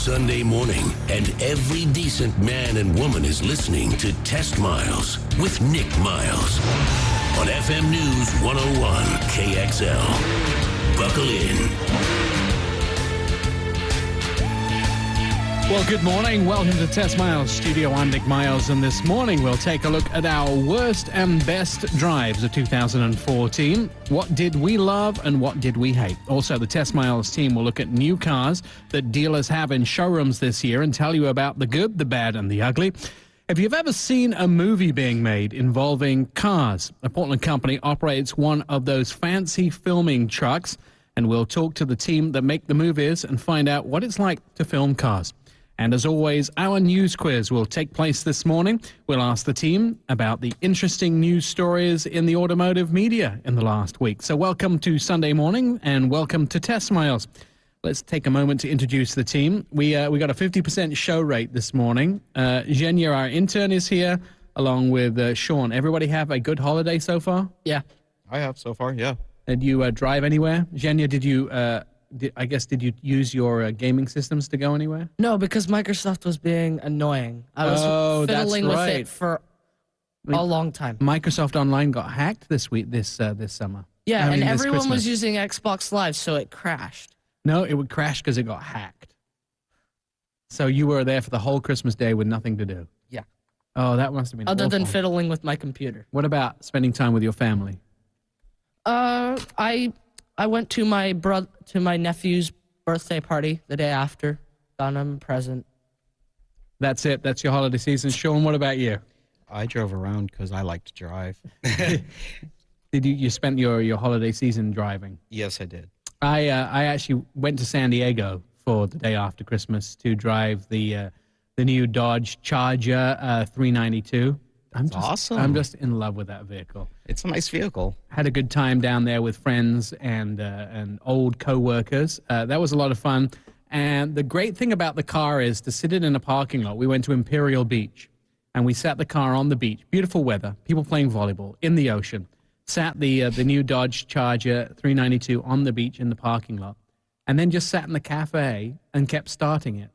Sunday morning, and every decent man and woman is listening to Test Miles with Nick Miles on FM News 101 KXL. Buckle in. Well, good morning. Welcome to Test Miles Studio. I'm Nick Miles, and this morning we'll take a look at our worst and best drives of 2014. What did we love and what did we hate? Also, the Test Miles team will look at new cars that dealers have in showrooms this year and tell you about the good, the bad, and the ugly. If you've ever seen a movie being made involving cars, a Portland company operates one of those fancy filming trucks, and we'll talk to the team that make the movies and find out what it's like to film cars. And as always, our news quiz will take place this morning. We'll ask the team about the interesting news stories in the automotive media in the last week. So welcome to Sunday morning and welcome to Test Miles. Let's take a moment to introduce the team. We got a 50% show rate this morning. Zhenya, our intern, is here along with Sean. Everybody have a good holiday so far? Yeah. I have so far, yeah. Did you drive anywhere? Zhenya, did you use your gaming systems to go anywhere? No, because Microsoft was being annoying. I was fiddling with it for a long time. Microsoft Online got hacked this summer. Yeah, and everyone was using Xbox Live, so it crashed. No, it would crash because it got hacked. So you were there for the whole Christmas day with nothing to do? Yeah. Oh, that must have been Other awful. than fiddling with my computer. What about spending time with your family? I went to my nephew's birthday party the day after. Got him a present. That's it. That's your holiday season. Sean, what about you? I drove around because I like to drive. Did you spent your holiday season driving? Yes, I did. I actually went to San Diego for the day after Christmas to drive the new Dodge Charger 392. Awesome. I'm just in love with that vehicle. It's a nice vehicle. Had a good time down there with friends and old co-workers. That was a lot of fun. And the great thing about the car is to sit it in a parking lot. We went to Imperial Beach, and we sat the car on the beach. Beautiful weather, people playing volleyball in the ocean. Sat the new Dodge Charger 392 on the beach in the parking lot, and then just sat in the cafe and kept starting it.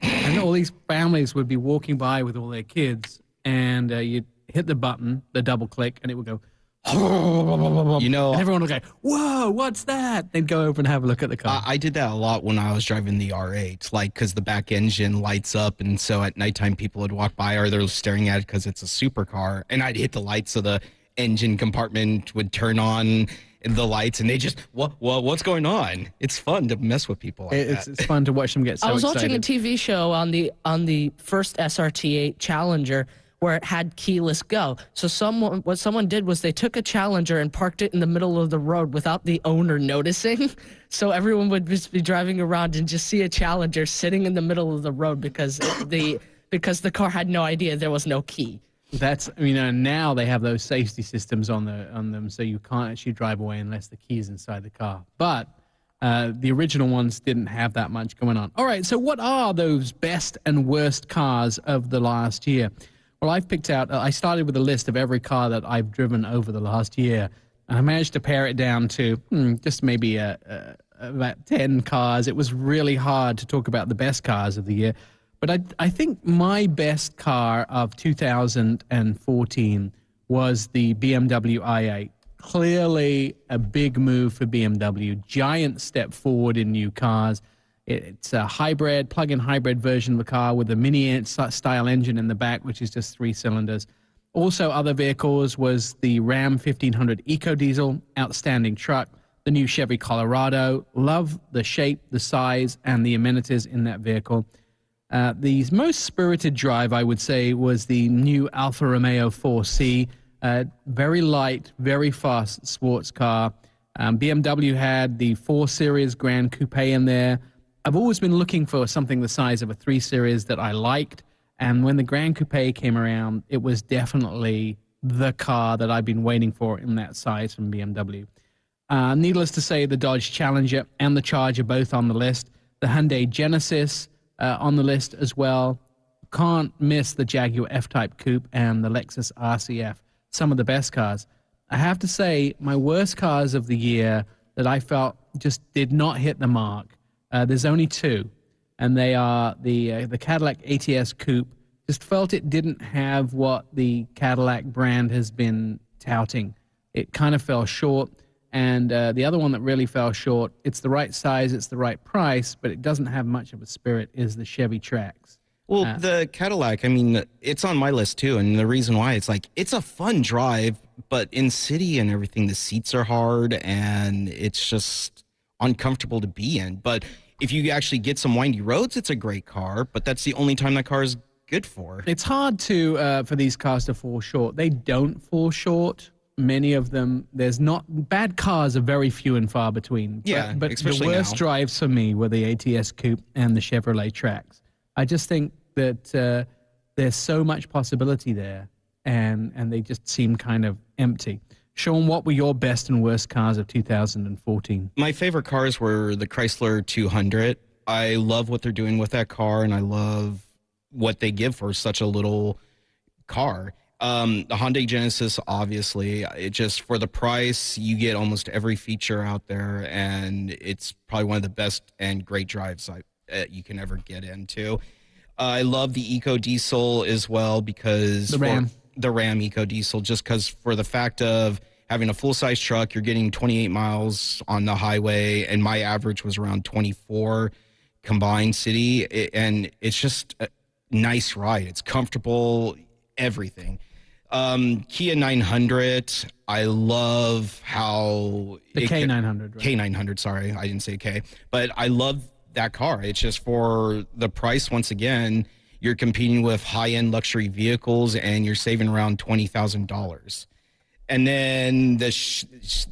And all these families would be walking by with all their kids, and you'd hit the button, the double click, and it would go, and everyone would go, whoa, what's that? They'd go over and have a look at the car. I did that a lot when I was driving the R8, because the back engine lights up, and so at nighttime people would walk by, or they're staring at it because it's a supercar, and I'd hit the lights so the engine compartment would turn on the lights, and they just, what's going on? It's fun to mess with people like that. It's fun to watch them get so excited. I was watching a TV show on the first SRT8 Challenger where it had keyless go. So what someone did was they took a Challenger and parked it in the middle of the road without the owner noticing. So everyone would just be driving around and just see a Challenger sitting in the middle of the road because the car had no idea there was no key. Now they have those safety systems on them, so you can't actually drive away unless the key is inside the car. But the original ones didn't have that much going on. All right, so what are those best and worst cars of the last year? Well, I've picked out, I started with a list of every car that I've driven over the last year, and I managed to pare it down to just maybe about 10 cars. It was really hard to talk about the best cars of the year. But I think my best car of 2014 was the BMW i8. Clearly a big move for BMW, giant step forward in new cars. It's a hybrid, plug-in hybrid version of the car with a mini-style engine in the back, which is just 3 cylinders. Also, other vehicles was the Ram 1500 EcoDiesel, outstanding truck. The new Chevy Colorado, love the shape, the size, and the amenities in that vehicle. The most spirited drive, I would say, was the new Alfa Romeo 4C. Very light, very fast sports car. BMW had the 4 Series Grand Coupe in there. I've always been looking for something the size of a 3 Series that I liked. And when the Grand Coupe came around, it was definitely the car that I've been waiting for in that size from BMW. Needless to say, the Dodge Challenger and the Charger both on the list. The Hyundai Genesis on the list as well. Can't miss the Jaguar F-Type Coupe and the Lexus RCF. Some of the best cars. I have to say, my worst cars of the year that I felt just did not hit the mark. There's only 2. and they are the Cadillac ATS Coupe. Just felt it didn't have what the Cadillac brand has been touting. It kind of fell short. And the other one that really fell short, it's the right size, it's the right price, but it doesn't have much of a spirit, is the Chevy Trax. Well, the Cadillac, I mean, it's on my list too. And the reason why, it's like, it's a fun drive, but in city and everything, the seats are hard and it's just uncomfortable to be in. But if you actually get some windy roads, it's a great car, but that's the only time that car is good for. It's hard to for these cars to fall short. They don't fall short. Many of them, there's not, bad cars are very few and far between. Yeah, but the especially worst now. drives for me were the ATS Coupe and the Chevrolet Trax. I just think that there's so much possibility there, and they just seem kind of empty. Sean, what were your best and worst cars of 2014? My favorite cars were the Chrysler 200. I love what they're doing with that car, and I love what they give for such a little car. The Hyundai Genesis, obviously, it just, for the price, you get almost every feature out there, and it's probably one of the best and great drives you can ever get into. I love the Eco Diesel as well, because The Ram. The Ram Eco Diesel, just because for the fact of having a full-size truck, you're getting 28 miles on the highway, and my average was around 24 combined city, and it's just a nice ride. It's comfortable, everything. Kia 900, I love how... The K900, right? K900, sorry, I didn't say K. But I love that car. It's just for the price, once again, you're competing with high-end luxury vehicles, and you're saving around $20,000. And then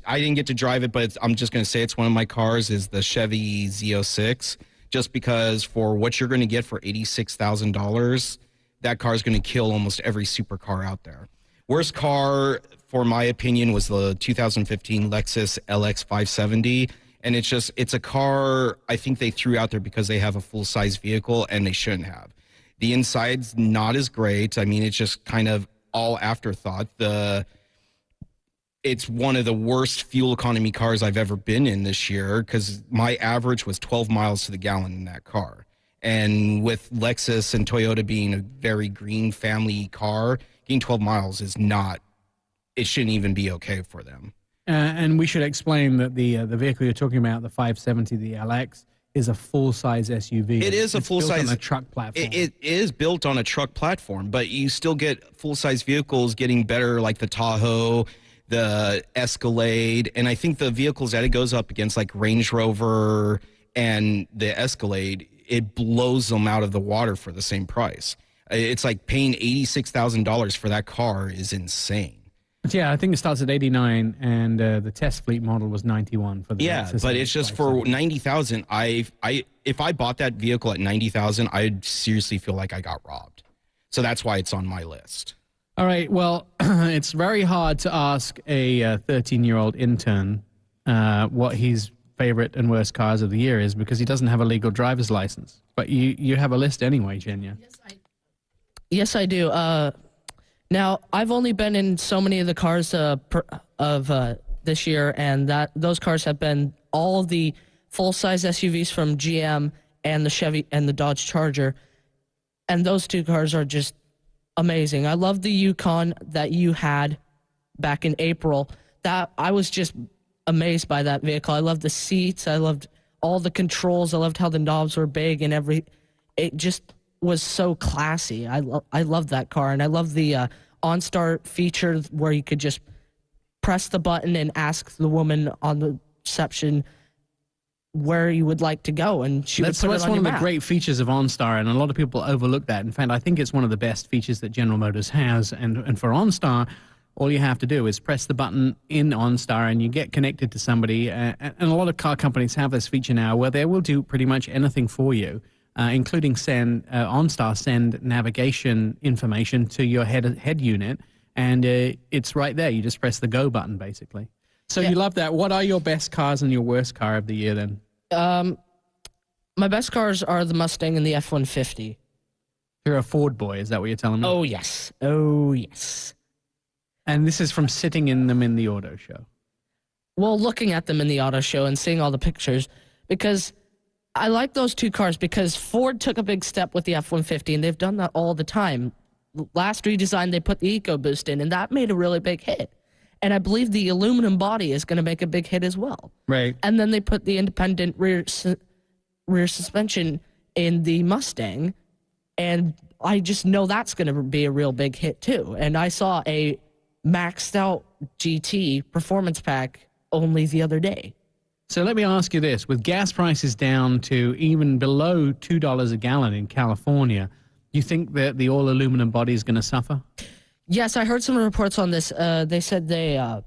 I didn't get to drive it, but I'm just going to say it's one of my cars, is the Chevy Z06, just because for what you're going to get for $86,000, that car is going to kill almost every supercar out there. Worst car, for my opinion, was the 2015 Lexus LX 570. And it's a car I think they threw out there because they have a full-size vehicle, and they shouldn't have. The inside's not as great. I mean, it's just kind of all afterthought. It's one of the worst fuel economy cars I've ever been in this year, because my average was 12 miles to the gallon in that car. And with Lexus and Toyota being a very green family car, getting 12 miles is not, it shouldn't even be okay for them. And we should explain that the vehicle you're talking about, the 570, the LX, is a full-size SUV. It is a full-size. It's built on a truck platform. It is built on a truck platform, but you still get full-size vehicles getting better, like the Tahoe, the Escalade, and I think the vehicles that it goes up against, like Range Rover and the Escalade, it blows them out of the water for the same price. It's like paying $86,000 for that car is insane. Yeah, I think it starts at 89, and the test fleet model was 91 for the Lexus but it's just for 90,000. If I bought that vehicle at 90,000, I'd seriously feel like I got robbed. So that's why it's on my list. All right, well, it's very hard to ask a 13-year-old intern what his favorite and worst cars of the year is, because he doesn't have a legal driver's license. But you have a list anyway, Jenya. Yes, I do. Now, I've only been in so many of the cars of this year, and those cars have been all the full-size SUVs from GM and the Chevy and the Dodge Charger, and those two cars are just amazing. I love the Yukon that you had back in April. That I was just amazed by that vehicle. I loved the seats. I loved all the controls. I loved how the knobs were big and it just was so classy. I love that car, and I love the OnStar feature where you could just press the button and ask the woman on the reception where you would like to go, and she would put it on That's your one of the map. great features of OnStar, and a lot of people overlook that. In fact, I think it's one of the best features that General Motors has. And for OnStar, all you have to do is press the button in OnStar, and you get connected to somebody. And a lot of car companies have this feature now where they will do pretty much anything for you, including OnStar send navigation information to your head unit, and it's right there. You just press the go button, basically. So Yeah. you love that. What are your best cars and your worst car of the year then? My best cars are the Mustang and the F-150. You're a Ford boy, is that what you're telling me? Oh, yes. Oh, yes. And this is from sitting in them in the auto show. Well, looking at them in the auto show and seeing all the pictures, because I like those two cars because Ford took a big step with the F-150, and they've done that all the time. Last redesign, they put the EcoBoost in, and that made a really big hit. And I believe the aluminum body is going to make a big hit as well. Right. And then they put the independent rear suspension in the Mustang, and I just know that's going to be a real big hit too. And I saw a maxed out GT performance pack only the other day. So let me ask you this. With gas prices down to even below $2 a gallon in California, you think that the all-aluminum body is going to suffer? Yes, I heard some reports on this. They said the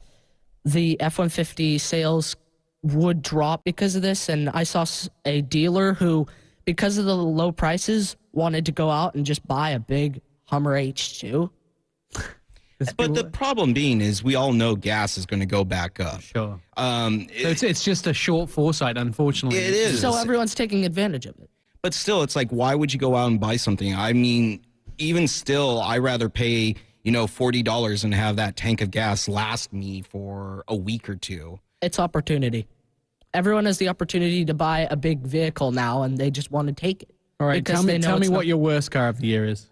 F-150 sales would drop because of this, and I saw a dealer who, because of the low prices, wanted to go out and just buy a big Hummer H2. But the problem being is we all know gas is going to go back up. Sure. So it's just a short foresight, unfortunately. It is. So everyone's taking advantage of it. But still, it's like, why would you go out and buy something? I mean, even still, I'd rather pay, $40 and have that tank of gas last me for a week or two. It's opportunity. Everyone has the opportunity to buy a big vehicle now, and they just want to take it. All right, tell me what your worst car of the year is.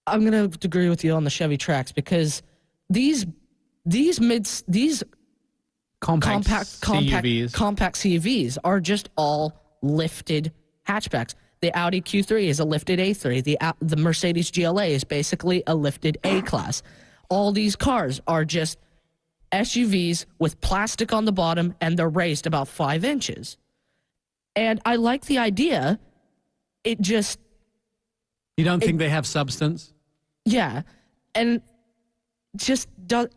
I'm going to agree with you on the Chevy Trax because these compact CUVs are just all lifted hatchbacks. The Audi Q3 is a lifted A3. The Mercedes GLA is basically a lifted A-Class. All these cars are just SUVs with plastic on the bottom, and they're raised about 5 inches. And I like the idea. It just... You don't think they have substance? Yeah. And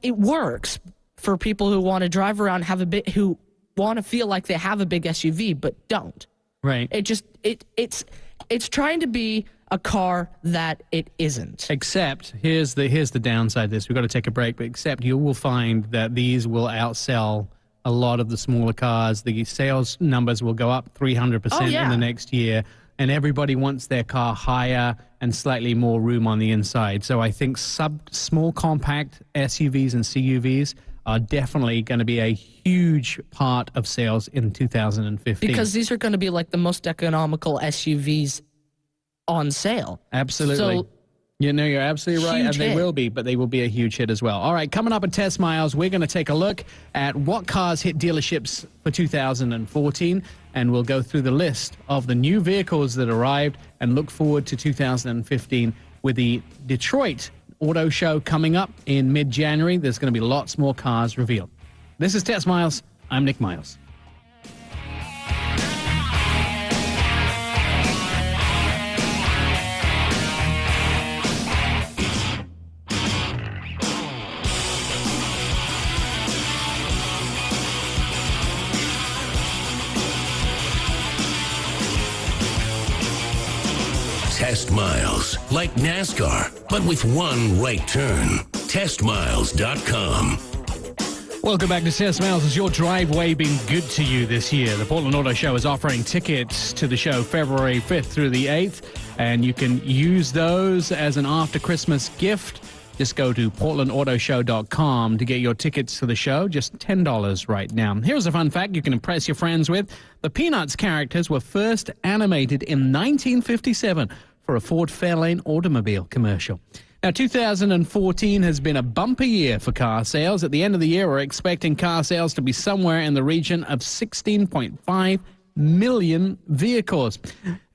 it works for people who want to drive around, who want to feel like they have a big SUV, but don't. Right. It's trying to be a car that it isn't. Except here's the downside of this. We've got to take a break, but except you will find that these will outsell a lot of the smaller cars. The sales numbers will go up 300% in the next year, and everybody wants their car higher and slightly more room on the inside. So I think small compact SUVs and CUVs are definitely going to be a huge part of sales in 2015. Because these are going to be like the most economical SUVs on sale. Absolutely. So, you're absolutely right, and they will be, but they will be a huge hit as well. All right, coming up at Test Miles, we're going to take a look at what cars hit dealerships for 2014, and we'll go through the list of the new vehicles that arrived and look forward to 2015 with the Detroit Auto Show coming up in mid-January. There's going to be lots more cars revealed. This is Test Miles. I'm Nick Miles. Test Miles, like NASCAR, but with one right turn. TestMiles.com. Welcome back to Test Miles. Has your driveway been good to you this year? The Portland Auto Show is offering tickets to the show February 5th through the 8th, and you can use those as an after-Christmas gift. Just go to portlandautoshow.com to get your tickets to the show, just $10 right now. Here's a fun fact you can impress your friends with. The Peanuts characters were first animated in 1957 for a Ford Fairlane automobile commercial. Now, 2014 has been a bumper year for car sales. At the end of the year, we're expecting car sales to be somewhere in the region of 16.5 million vehicles.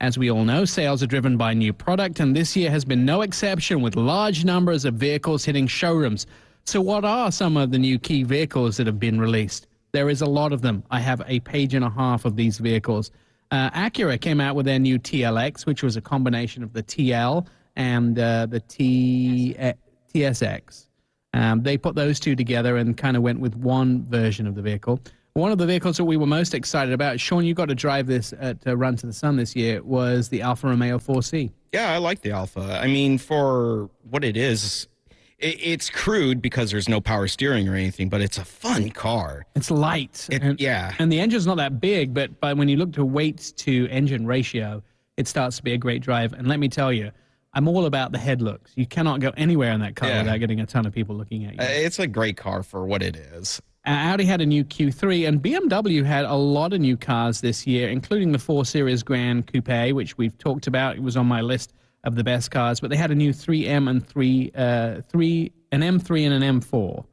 As we all know, sales are driven by new product, and this year has been no exception, with large numbers of vehicles hitting showrooms. So what are some of the new key vehicles that have been released? There is a lot of them. I have a page and a half of these vehicles. Acura came out with their new TLX, which was a combination of the TL and the TSX. They put those two together and kind of went with one version of the vehicle. One of the vehicles that we were most excited about, Sean, you got to drive this at Run to the Sun this year, was the Alfa Romeo 4C. Yeah, I like the Alfa. I mean, for what it is, it's crude because there's no power steering or anything, but it's a fun car. It's light. And the engine's not that big, but when you look to weight to engine ratio, it starts to be a great drive. And let me tell you, I'm all about the head looks. You cannot go anywhere in that car without getting a ton of people looking at you. It's a great car for what it is. Audi had a new Q3, and BMW had a lot of new cars this year, including the 4 Series Grand Coupe, which we've talked about. It was on my list of the best cars, but they had a new 3M and an M3 and an M4.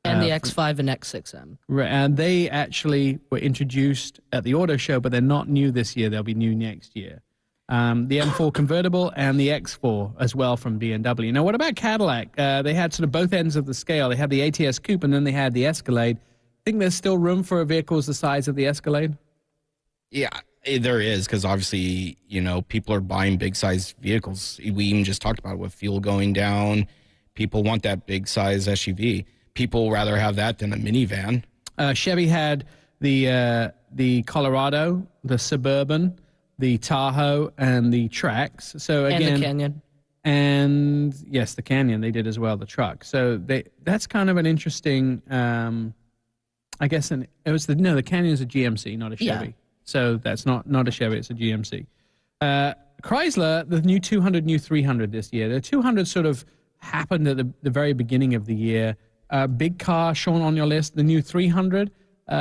And the X5 and X6M. Right, and they actually were introduced at the auto show, but they're not new this year. They'll be new next year. The M4 convertible and the X4 as well from BMW. Now, what about Cadillac? They had sort of both ends of the scale. They had the ATS Coupe and then they had the Escalade. Think there's still room for vehicles the size of the Escalade? Yeah, there is, because obviously, people are buying big size vehicles. We even just talked about it with fuel going down. People want that big size SUV. People rather have that than a minivan. Chevy had the Colorado, the Suburban, the Tahoe, and the Trax. So again, and the Canyon. And yes, the Canyon they did as well, the truck. So that's kind of an interesting. I guess the Canyon is a GMC, not a Chevy. Yeah. So that's not a Chevy, it's a GMC. Chrysler, the new 200, new 300 this year. The 200 sort of happened at the very beginning of the year. Big car shown on your list, the new 300.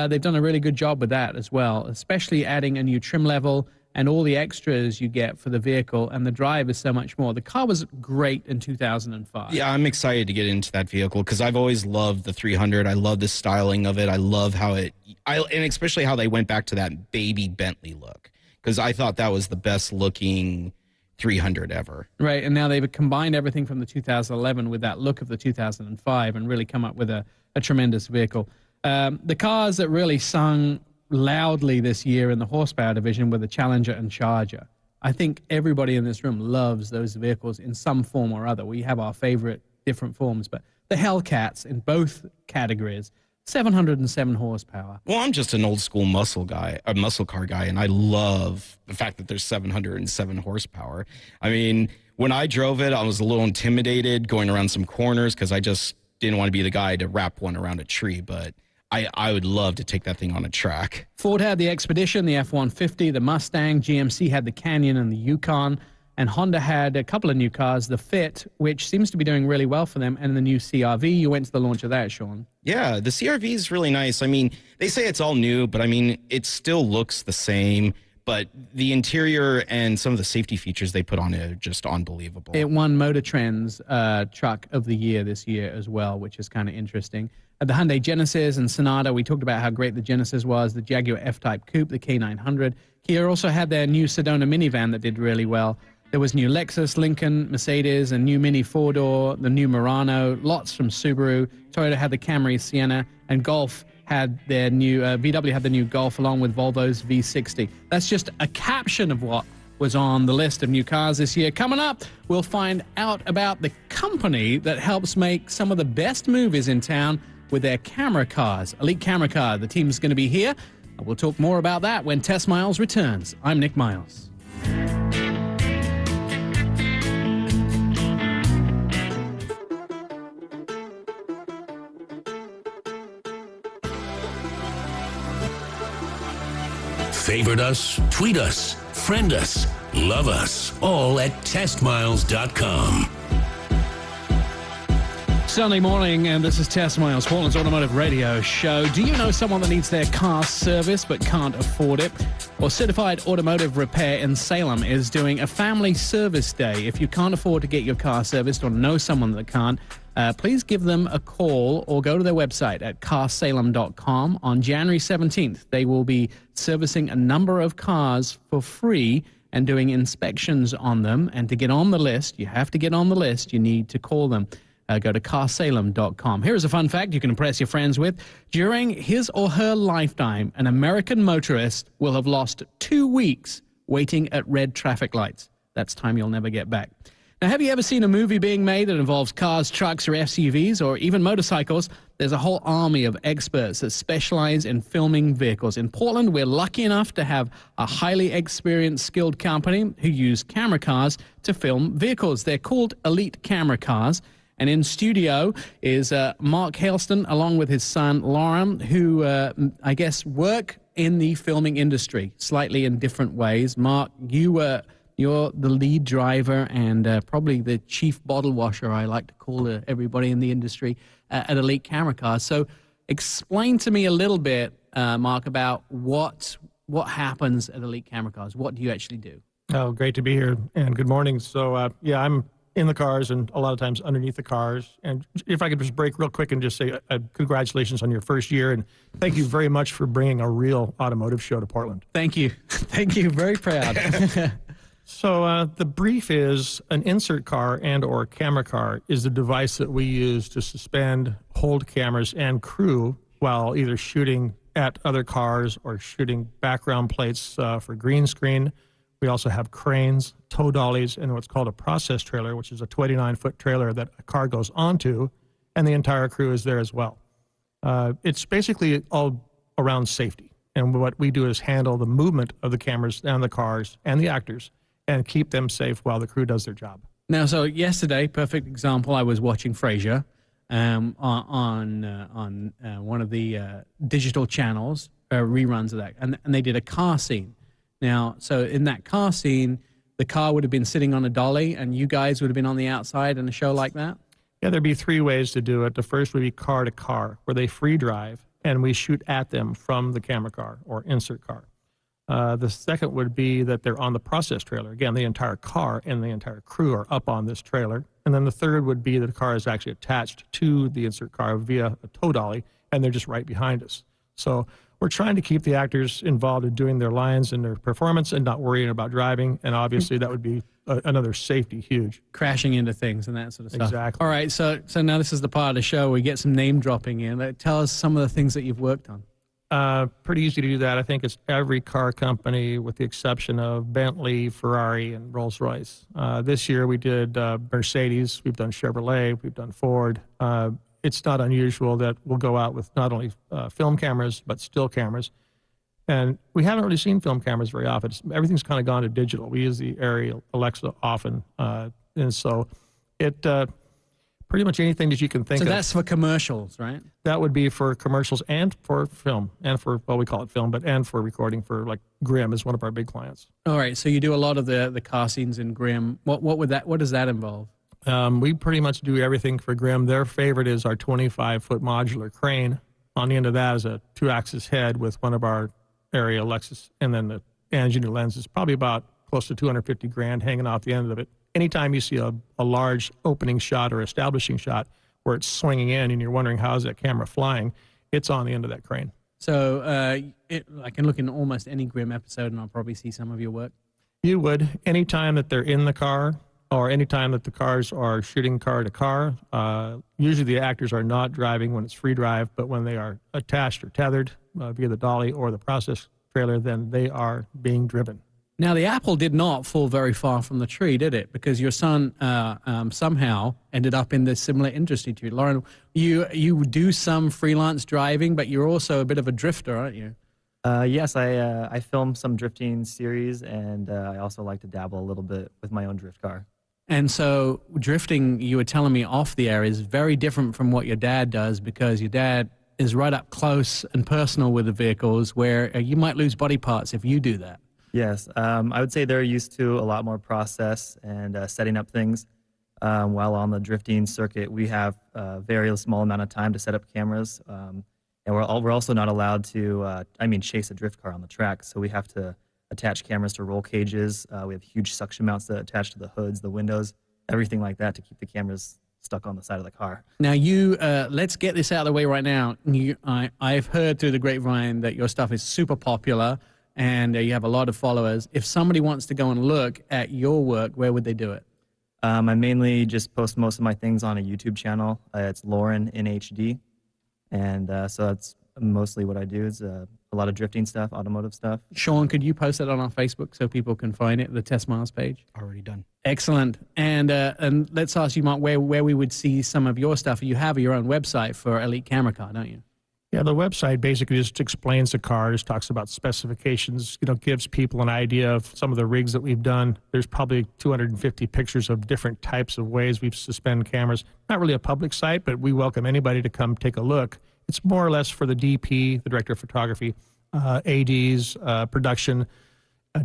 They've done a really good job with that as well, especially adding a new trim level and all the extras you get for the vehicle, and the drive is so much more. The car was great in 2005. Yeah, I'm excited to get into that vehicle because I've always loved the 300. I love the styling of it. I love how and especially how they went back to that baby Bentley look, because I thought that was the best looking 300 ever. Right, and now they've combined everything from the 2011 with that look of the 2005 and really come up with a tremendous vehicle. The cars that really sung loudly this year in the horsepower division were the Challenger and Charger. I think everybody in this room loves those vehicles in some form or other. We have our favorite different forms, but the Hellcats in both categories, 707 horsepower. Well, I'm just an old school muscle car guy, and I love the fact that there's 707 horsepower. I mean, when I drove it, I was a little intimidated going around some corners because I just didn't want to be the guy to wrap one around a tree, but I would love to take that thing on a track. Ford had the Expedition, the F-150, the Mustang. GMC had the Canyon and the Yukon. And Honda had a couple of new cars, the Fit, which seems to be doing really well for them, and the new CR-V. You went to the launch of that, Sean. Yeah, the CR-V is really nice. I mean, they say it's all new, but I mean, it still looks the same. But the interior and some of the safety features they put on it are just unbelievable. It won Motor Trend's Truck of the Year this year as well, which is kind of interesting. The Hyundai Genesis and Sonata, we talked about how great the Genesis was, the Jaguar F-Type Coupe, the K900. Kia also had their new Sedona minivan that did really well. There was new Lexus, Lincoln, Mercedes, a new Mini four-door, the new Murano, lots from Subaru. Toyota had the Camry, Sienna, and Golf had their new, VW had the new Golf along with Volvo's V60. That's just a caption of what was on the list of new cars this year. Coming up, we'll find out about the company that helps make some of the best movies in town with their camera cars. Elite Camera Car, the team's going to be here. We'll talk more about that when Test Miles returns. I'm Nick Miles. Favorite us, tweet us, friend us, love us, all at testmiles.com. Sunday morning, and this is Test Miles, Portland's automotive radio show. Do you know someone that needs their car serviced but can't afford it? Well, Certified Automotive Repair in Salem is doing a family service day. If you can't afford to get your car serviced or know someone that can't, please give them a call or go to their website at carsalem.com. On January 17th, they will be servicing a number of cars for free and doing inspections on them. And to get on the list, you have to get on the list. You need to call them. Go to carsalem.com. Here's a fun fact you can impress your friends with. During his or her lifetime, an American motorist will have lost 2 weeks waiting at red traffic lights. That's time you'll never get back. Now, have you ever seen a movie being made that involves cars, trucks, or SUVs, or even motorcycles? There's a whole army of experts that specialize in filming vehicles. In Portland, we're lucky enough to have a highly experienced, skilled company who use camera cars to film vehicles. They're called Elite Camera Cars. And in studio is Mark Hailston, along with his son, Lauren, who I guess work in the filming industry, slightly in different ways. Mark, you're the lead driver and probably the chief bottle washer, I like to call everybody in the industry, at Elite Camera Cars. So Explain to me a little bit, Mark, about what happens at Elite Camera Cars. What do you actually do? Oh, great to be here, and good morning. So, yeah, I'm in the cars and a lot of times underneath the cars. And if I could just break real quick and just say congratulations on your first year, and thank you very much for bringing a real automotive show to Portland. Thank you. Thank you. Very proud. So the brief is an insert car and or camera car is the device that we use to suspend, hold cameras and crew while either shooting at other cars or shooting background plates for green screen. We also have cranes, tow dollies, and what's called a process trailer, which is a 29-foot trailer that a car goes onto, and the entire crew is there as well. It's basically all around safety. And what we do is handle the movement of the cameras and the cars and the actors and keep them safe while the crew does their job. Now, so yesterday, perfect example, I was watching Frasier on one of the digital channels, reruns of that, and they did a car scene. Now, so in that car scene, the car would have been sitting on a dolly, and you guys would have been on the outside in a show like that? Yeah, there'd be three ways to do it. The first would be car to car, where they free drive, and we shoot at them from the camera car or insert car. The second would be that they're on the process trailer. Again, the entire car and the entire crew are up on this trailer. And then the third would be that the car is actually attached to the insert car via a tow dolly, and they're just right behind us. So we're trying to keep the actors involved in doing their lines and their performance and not worrying about driving. And obviously that would be another safety huge. Crashing into things and that sort of stuff. Exactly. All right, so now this is the part of the show where we get some name dropping in. Tell us some of the things that you've worked on. Pretty easy to do that. I think it's every car company with the exception of Bentley, Ferrari, and Rolls-Royce. This year we did Mercedes, we've done Chevrolet, we've done Ford. It's not unusual that we'll go out with not only film cameras, but still cameras. And we haven't really seen film cameras very often. Everything's kind of gone to digital. We use the Arri Alexa often. And so it pretty much anything that you can think of. So that's for commercials, right? That would be for commercials and for film and for, well, we call it film, and for recording for like Grimm is one of our big clients. All right. So you do a lot of the car scenes in Grimm. What does that involve? We pretty much do everything for Grimm. Their favorite is our 25-foot modular crane. On the end of that is a 2-axis head with one of our Arri Alexas, and then the engineer lens is probably about close to $250,000 hanging off the end of it. Anytime you see a large opening shot or establishing shot where it's swinging in and you're wondering how is that camera flying, it's on the end of that crane. So I can look in almost any Grimm episode and I'll probably see some of your work. You would. Anytime that they're in the car or anytime that the cars are shooting car to car, usually the actors are not driving when it's free drive, but when they are attached or tethered via the dolly or the process trailer, then they are being driven. Now, the apple did not fall very far from the tree, did it? Because your son somehow ended up in this similar industry to you. Lauren, you do some freelance driving, but you're also a bit of a drifter, aren't you? Yes, I film some drifting series, and I also like to dabble a little bit with my own drift car. And so drifting, you were telling me off the air, is very different from what your dad does, because your dad is right up close and personal with the vehicles, where you might lose body parts if you do that. Yes, I would say they're used to a lot more process and setting up things. While on the drifting circuit, we have a very small amount of time to set up cameras, and we're also not allowed to, chase a drift car on the track. So we have to attach cameras to roll cages. We have huge suction mounts that attach to the hoods, the windows, everything like that to keep the cameras stuck on the side of the car. Now, let's get this out of the way right now. I've heard through the grapevine that your stuff is super popular, and you have a lot of followers. If somebody wants to go and look at your work, where would they do it? I mainly just post most of my things on a YouTube channel. It's Lauren in HD. And so that's mostly what I do is a lot of drifting stuff, automotive stuff. Sean, could you post that on our Facebook so people can find it, the TestMiles page? Already done. Excellent. And let's ask you, Mark, where we would see some of your stuff. You have your own website for Elite Camera Car, don't you? Yeah, the website basically just explains the cars, talks about specifications, gives people an idea of some of the rigs that we've done. There's probably 250 pictures of different types of ways we've suspend cameras. Not really a public site, but we welcome anybody to come take a look. It's more or less for the DP, the director of photography, ADs, production,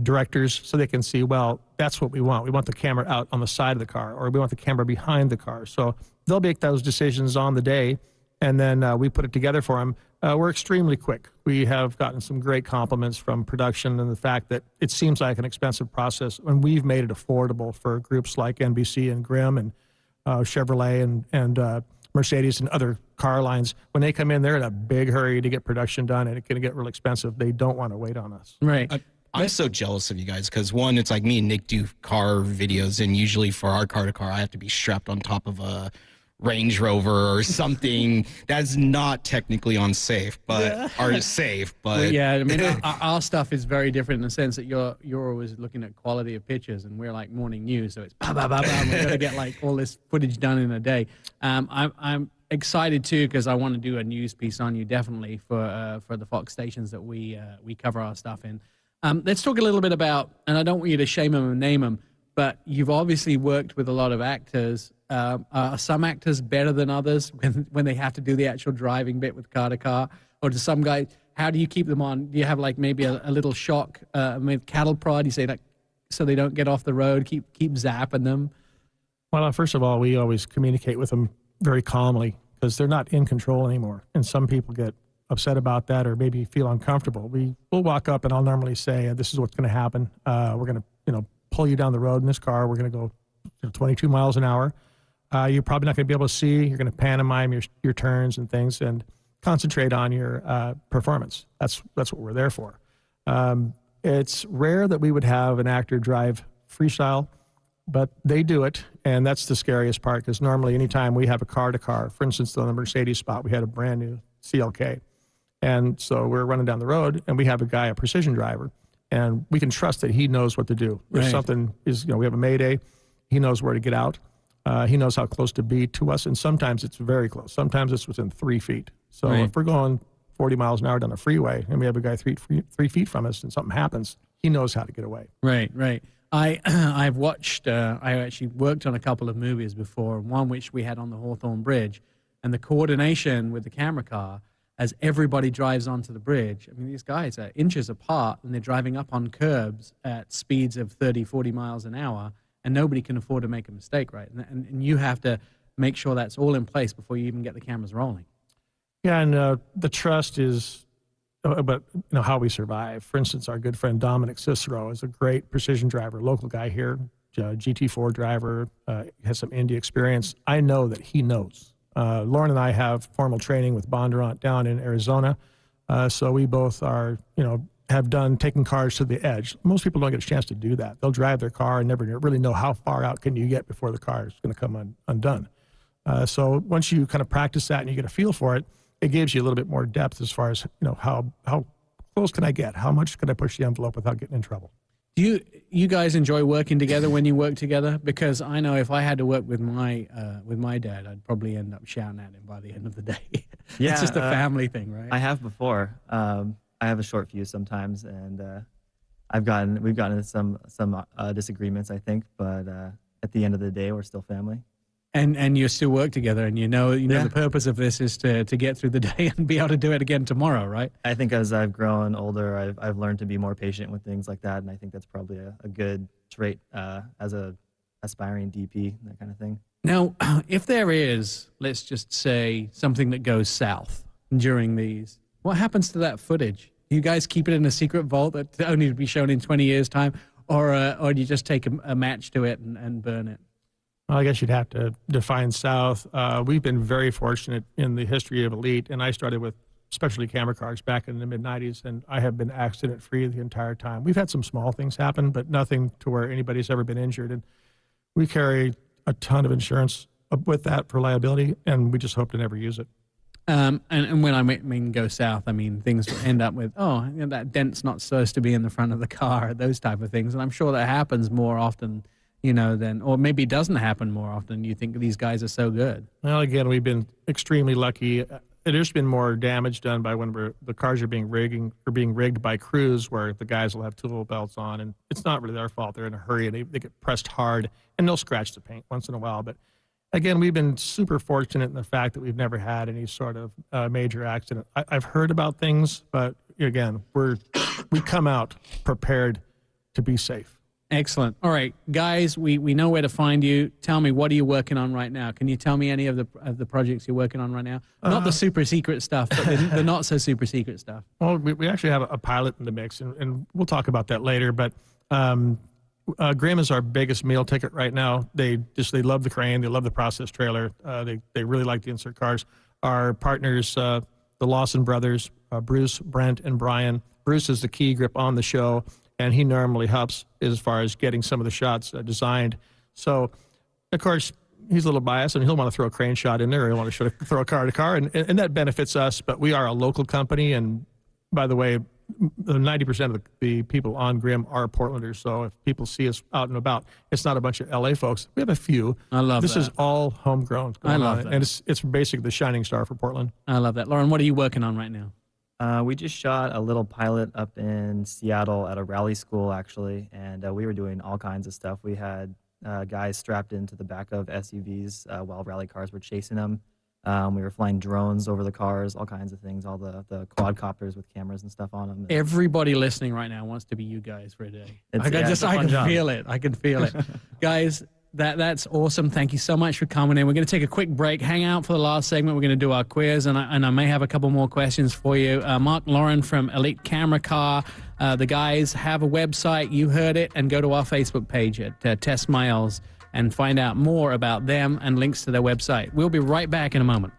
directors, so they can see, well, that's what we want. We want the camera out on the side of the car, or we want the camera behind the car. So they'll make those decisions on the day. and then we put it together for them. We're extremely quick. We have gotten some great compliments from production and the fact that it seems like an expensive process, and we've made it affordable for groups like NBC and Grimm and Chevrolet and Mercedes and other car lines. When they come in, they're in a big hurry to get production done, and it's going to get real expensive. They don't want to wait on us. Right. I'm so jealous of you guys because one, it's like me and Nick do car videos, and usually for our car to car, I have to be strapped on top of a Range Rover or something that's not technically unsafe, but or safe. But Well, yeah, I mean, our stuff is very different in the sense that you're always looking at quality of pictures, and we're like morning news, so it's bah, bah, bah, bah, and we're gonna get like all this footage done in a day. I'm excited too because I want to do a news piece on you definitely for the Fox stations that we cover our stuff in. Let's talk a little bit about, and I don't want you to shame them and name them, but you've obviously worked with a lot of actors. Are some actors better than others when they have to do the actual driving bit with car to car? Or do some guys, how do you keep them on? Do you have like maybe a little shock with cattle prod? You say that so they don't get off the road, keep zapping them? Well, first of all, we always communicate with them very calmly because they're not in control anymore. And some people get upset about that or maybe feel uncomfortable. We'll walk up and I'll normally say, this is what's going to happen. We're going to, pull you down the road in this car. We're going to go 22 miles an hour. You're probably not going to be able to see. You're going to pantomime your turns and things and concentrate on your performance. That's what we're there for. It's rare that we would have an actor drive freestyle, but they do it, and that's the scariest part because normally anytime we have a car-to-car, for instance, on the Mercedes spot, we had a brand new CLK. And so we're running down the road, and we have a precision driver, and we can trust that he knows what to do. If something is, we have a mayday, he knows where to get out. He knows how close to be to us, and sometimes it's very close. Sometimes it's within 3 feet. So if we're going 40 miles an hour down the freeway and we have a guy 3 feet from us and something happens, he knows how to get away. Right. I've watched, I actually worked on a couple of movies before, one which we had on the Hawthorne Bridge, and the coordination with the camera car as everybody drives onto the bridge. I mean, these guys are inches apart, and they're driving up on curbs at speeds of 30, 40 miles an hour, and nobody can afford to make a mistake, right? And you have to make sure that's all in place before you even get the cameras rolling. Yeah, and the trust is, but how we survive. For instance, our good friend Dominic Cicero is a great precision driver, local guy here, GT4 driver, has some Indy experience. I know that he knows. Lauren and I have formal training with Bondurant down in Arizona, so we both are, have taken cars to the edge. Most people don't get a chance to do that. They'll drive their car and never really know how far out can you get before the car is going to come undone. So once you kind of practice that and you get a feel for it, it gives you a little bit more depth as far as, how close can I get? How much can I push the envelope without getting in trouble? Do you guys enjoy working together when you work together? Because I know if I had to work with my dad, I'd probably end up shouting at him by the end of the day. Yeah, it's just a family thing, right? I have before. I have a short fuse sometimes, and we've gotten into some disagreements, I think. But at the end of the day, we're still family. And you still work together, and the purpose of this is to get through the day and be able to do it again tomorrow, right? I think as I've grown older, I've learned to be more patient with things like that, and I think that's probably a good trait as a aspiring DP, that kind of thing. Now, if there is, let's just say, something that goes south during these, what happens to that footage? Do you guys keep it in a secret vault that only to be shown in 20 years' time, or do you just take a match to it and burn it? Well, I guess you'd have to define South. We've been very fortunate in the history of Elite, and I started with specialty camera cars back in the mid-'90s, and I have been accident-free the entire time. We've had some small things happen, but nothing to where anybody's ever been injured, and we carry a ton of insurance with that for liability, and we just hope to never use it. And when I mean go south, I mean things end up with, that dent's not supposed to be in the front of the car, those type of things, and I'm sure that happens more often or maybe it doesn't happen more often. You think these guys are so good. Well, again, we've been extremely lucky. There's been more damage done by when the cars are being rigged by crews where the guys will have tool belts on, and it's not really their fault. They're in a hurry, and they get pressed hard, and they'll scratch the paint once in a while. But again, we've been super fortunate in the fact that we've never had any sort of major accident. I've heard about things, but again, we come out prepared to be safe. Excellent. All right, guys, we know where to find you. Tell me, what are you working on right now? Can you tell me any of the projects you're working on right now? Not the super secret stuff, but the not so super secret stuff. Well, we actually have a pilot in the mix, and we'll talk about that later. But Grimm is our biggest meal ticket right now. They love the crane, they love the process trailer, they really like the insert cars. Our partners, the Lawson brothers, Bruce, Brent, and Brian. Bruce is the key grip on the show, and he normally helps as far as getting some of the shots designed. So, of course, he's a little biased, and he'll want to throw a crane shot in there, or he'll want to throw a car to car, and that benefits us. But we are a local company, and by the way, 90% of the people on Grimm are Portlanders. So if people see us out and about, it's not a bunch of LA folks. We have a few. I love this that. This is all homegrown. I love that. And it's basically the shining star for Portland. I love that. Lauren, what are you working on right now? We just shot a little pilot up in Seattle at a rally school, actually, and we were doing all kinds of stuff. We had guys strapped into the back of SUVs while rally cars were chasing them. We were flying drones over the cars, all kinds of things, all the quadcopters with cameras and stuff on them. Everybody listening right now wants to be you guys for a day. It's I can job. feel it. I can feel it. Guys, that's awesome. Thank you so much for coming in. We're going to take a quick break. Hang out for the last segment. We're going to do our quiz, and I may have a couple more questions for you. Mark, Lauren from Elite Camera Car. The guys have a website. You heard it. And go to our Facebook page at TestMiles and find out more about them and links to their website. We'll be right back in a moment.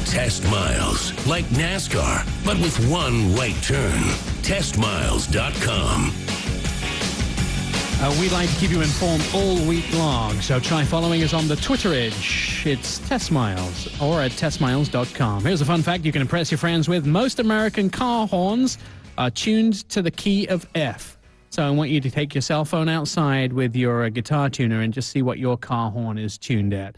TestMiles, like NASCAR, but with one right turn. TestMiles.com. We'd like to keep you informed all week long, so try following us on the Twitter edge. It's TestMiles or at TestMiles.com. Here's a fun fact you can impress your friends with. Most American car horns are tuned to the key of F. So I want you to take your cell phone outside with your guitar tuner and just see what your car horn is tuned at.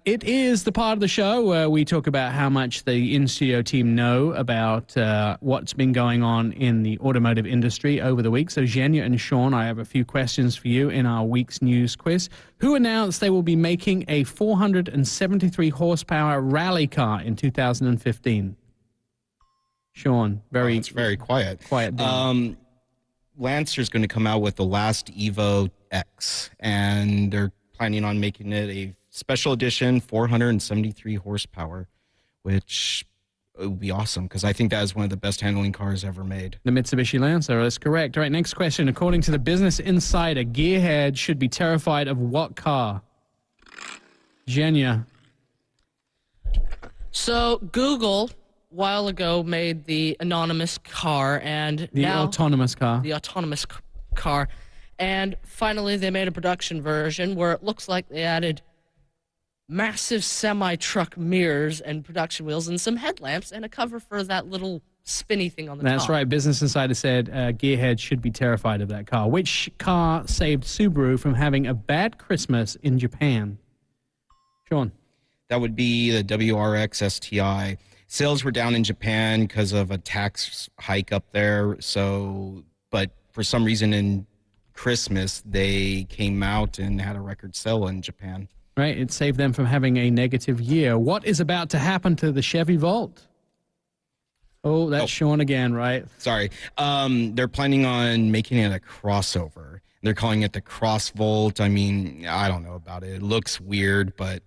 It is the part of the show where we talk about how much the in-studio team know about what's been going on in the automotive industry over the week. So, Zhenya and Sean, I have a few questions for you in our week's news quiz. Who announced they will be making a 473 horsepower rally car in 2015? Sean, it's very quiet. Quiet. Lancer's going to come out with the last Evo X, and they're planning on making it a special edition, 473 horsepower, which would be awesome because I think that is one of the best handling cars ever made. The Mitsubishi Lancer, that's correct. All right, next question. According to the Business Insider, gearhead should be terrified of what car? Zhenya. So Google, a while ago, made the anonymous car, and The now autonomous car. the autonomous car. And finally, they made a production version where it looks like they added massive semi-truck mirrors and production wheels and some headlamps and a cover for that little spinny thing on the top. That's right. Business Insider said gearhead should be terrified of that car. Which car saved Subaru from having a bad Christmas in Japan? Sean. That would be the WRX STI. Sales were down in Japan because of a tax hike up there. But for some reason in Christmas, they came out and had a record sale in Japan. Right, it saved them from having a negative year. What is about to happen to the Chevy Volt? Oh, that's Sean again, right? Sorry. They're planning on making it a crossover. They're calling it the Cross Volt. I mean, I don't know about it. It looks weird, but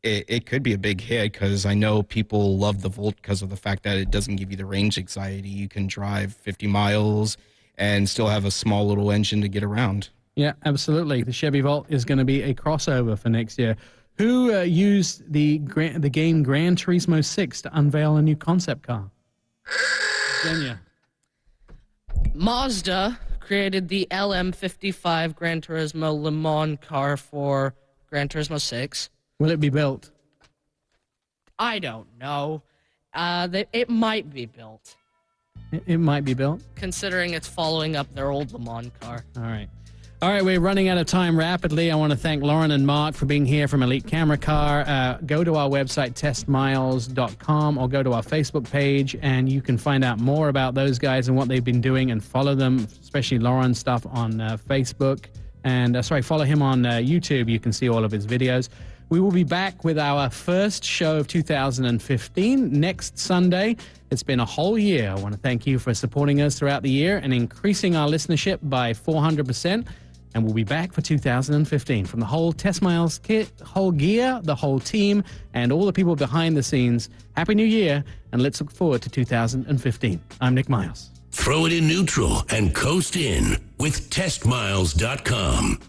it could be a big hit because I know people love the Volt because of the fact that it doesn't give you the range anxiety. You can drive 50 miles and still have a small little engine to get around. Yeah, absolutely. The Chevy Volt is going to be a crossover for next year. Who used the game Gran Turismo 6 to unveil a new concept car? Zhenya. Mazda created the LM55 Gran Turismo Le Mans car for Gran Turismo 6. Will it be built? I don't know. It might be built, It might be built. considering it's following up their old Le Mans car. All right. All right, we're running out of time rapidly. I want to thank Lauren and Mark for being here from Elite Camera Car. Go to our website, testmiles.com, or go to our Facebook page, and you can find out more about those guys and what they've been doing and follow them, especially Lauren's stuff on Facebook. And follow him on YouTube. You can see all of his videos. We will be back with our first show of 2015 next Sunday. It's been a whole year. I want to thank you for supporting us throughout the year and increasing our listenership by 400%. And we'll be back for 2015 from the whole TestMiles kit, whole gear, the whole team, and all the people behind the scenes. Happy New Year, and let's look forward to 2015. I'm Nick Miles. Throw it in neutral and coast in with TestMiles.com.